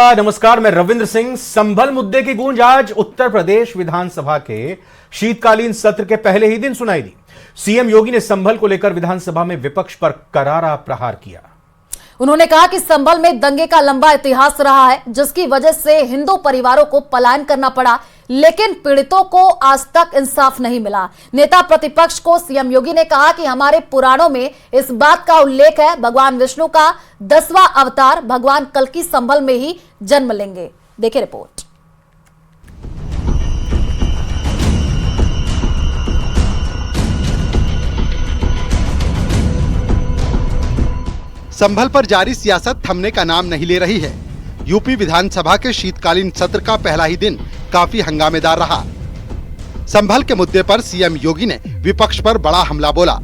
का नमस्कार। मैं रविंद्र सिंह। संभल मुद्दे की गूंज आज उत्तर प्रदेश विधानसभा के शीतकालीन सत्र के पहले ही दिन सुनाई दी। सीएम योगी ने संभल को लेकर विधानसभा में विपक्ष पर करारा प्रहार किया। उन्होंने कहा कि संभल में दंगे का लंबा इतिहास रहा है, जिसकी वजह से हिंदू परिवारों को पलायन करना पड़ा, लेकिन पीड़ितों को आज तक इंसाफ नहीं मिला। नेता प्रतिपक्ष को सीएम योगी ने कहा कि हमारे पुराणों में इस बात का उल्लेख है, भगवान विष्णु का 10वां अवतार भगवान कल्कि संभल में ही जन्म लेंगे। देखिए रिपोर्ट। संभल पर जारी सियासत थमने का नाम नहीं ले रही है। यूपी विधानसभा के शीतकालीन सत्र का पहला ही दिन काफी हंगामेदार रहा। संभल के मुद्दे पर सीएम योगी ने विपक्ष पर बड़ा हमला बोला।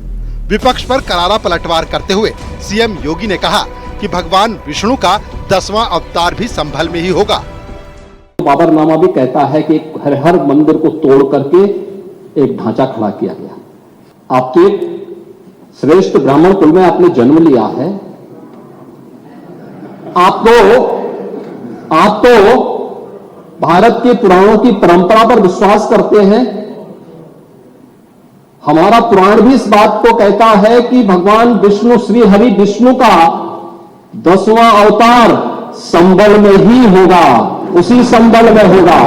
विपक्ष पर करारा पलटवार करते हुए सीएम योगी ने कहा कि भगवान विष्णु का 10वां अवतार भी संभल में ही होगा। बाबरनामा भी कहता है कि हर मंदिर को तोड़ करके एक ढांचा खड़ा किया गया। आपके श्रेष्ठ ब्राह्मण कुल में आपने जन्म लिया है, आप तो भारत के पुराणों की परंपरा पर विश्वास करते हैं। हमारा पुराण भी इस बात को कहता है कि भगवान विष्णु, श्री हरि विष्णु का 10वां अवतार संभल में ही होगा, उसी संभल में होगा।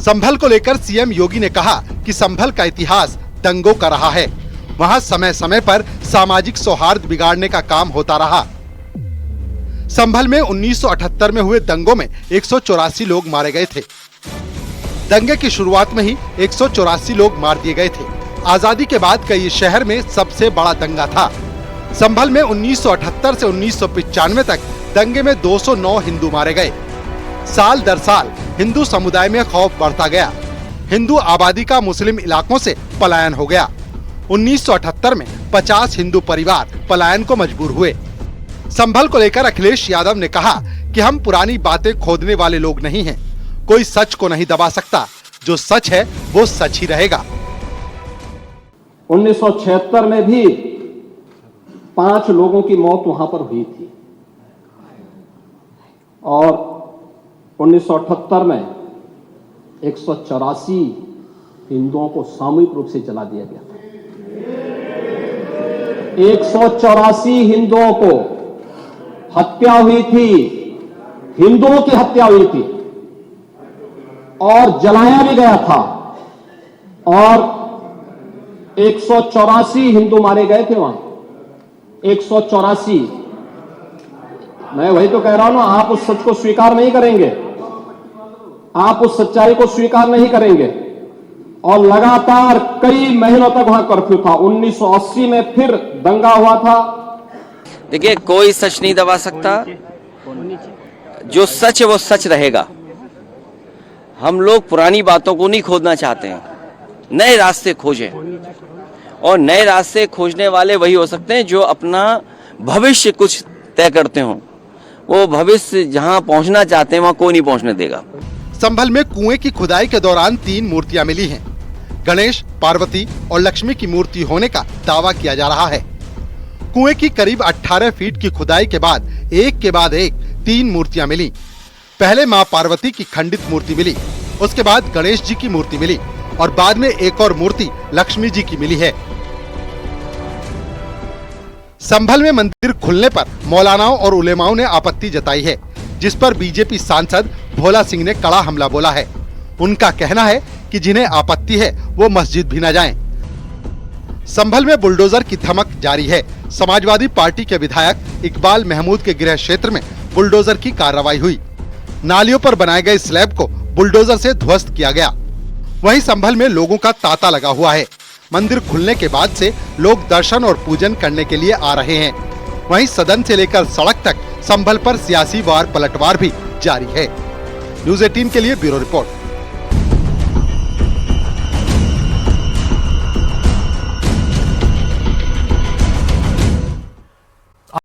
संभल को लेकर सीएम योगी ने कहा कि संभल का इतिहास दंगों का रहा है। वहां समय समय पर सामाजिक सौहार्द बिगाड़ने का काम होता रहा। संभल में 1978 में हुए दंगों में 184 लोग मारे गए थे। दंगे की शुरुआत में ही 184 लोग मार दिए गए थे। आजादी के बाद का ये शहर में सबसे बड़ा दंगा था। संभल में 1978 से 1995 तक दंगे में 209 हिंदू मारे गए। साल दर साल हिंदू समुदाय में खौफ बढ़ता गया। हिंदू आबादी का मुस्लिम इलाकों से पलायन हो गया। 1978 में 50 हिंदू परिवार पलायन को मजबूर हुए। संभल को लेकर अखिलेश यादव ने कहा कि हम पुरानी बातें खोदने वाले लोग नहीं हैं। कोई सच को नहीं दबा सकता। जो सच है वो सच ही रहेगा। 1976 में भी 5 लोगों की मौत वहां पर हुई थी और 1978 में 184 हिंदुओं को सामूहिक रूप से जला दिया गया था। 184 हिंदुओं को हत्या हुई थी, हिंदुओं की हत्या हुई थी और जलाया भी गया था और 184 हिंदू मारे गए थे वहां। 184। मैं वही तो कह रहा हूं ना, आप उस सच को स्वीकार नहीं करेंगे, आप उस सच्चाई को स्वीकार नहीं करेंगे और लगातार कई महीनों तक वहां कर्फ्यू था। 1980 में फिर दंगा हुआ था। देखिए, कोई सच नहीं दबा सकता। जो सच है वो सच रहेगा। हम लोग पुरानी बातों को नहीं खोदना चाहते हैं, नए रास्ते खोजें और नए रास्ते खोजने वाले वही हो सकते हैं जो अपना भविष्य कुछ तय करते हों। वो भविष्य जहां पहुंचना चाहते हैं वहां कोई नहीं पहुंचने देगा। संभल में कुएं की खुदाई के दौरान 3 मूर्तियां मिली हैं। गणेश, पार्वती और लक्ष्मी की मूर्ति होने का दावा किया जा रहा है। कुएं की करीब 18 फीट की खुदाई के बाद एक के बाद एक 3 मूर्तियां मिली। पहले मां पार्वती की खंडित मूर्ति मिली, उसके बाद गणेश जी की मूर्ति मिली और बाद में एक और मूर्ति लक्ष्मी जी की मिली है। संभल में मंदिर खुलने पर मौलानाओं और उलेमाओं ने आपत्ति जताई है, जिस पर बीजेपी सांसद भोला सिंह ने कड़ा हमला बोला है। उनका कहना है कि जिन्हें आपत्ति है वो मस्जिद भी न जाएं। संभल में बुलडोजर की धमक जारी है। समाजवादी पार्टी के विधायक इकबाल महमूद के गृह क्षेत्र में बुलडोजर की कार्रवाई हुई। नालियों पर बनाए गए स्लैब को बुलडोजर से ध्वस्त किया गया। वहीं संभल में लोगों का तांता लगा हुआ है। मंदिर खुलने के बाद से लोग दर्शन और पूजन करने के लिए आ रहे हैं। वहीं सदन से लेकर सड़क तक संभल पर सियासी वार पलटवार भी जारी है। न्यूज़ 18 के लिए ब्यूरो रिपोर्ट।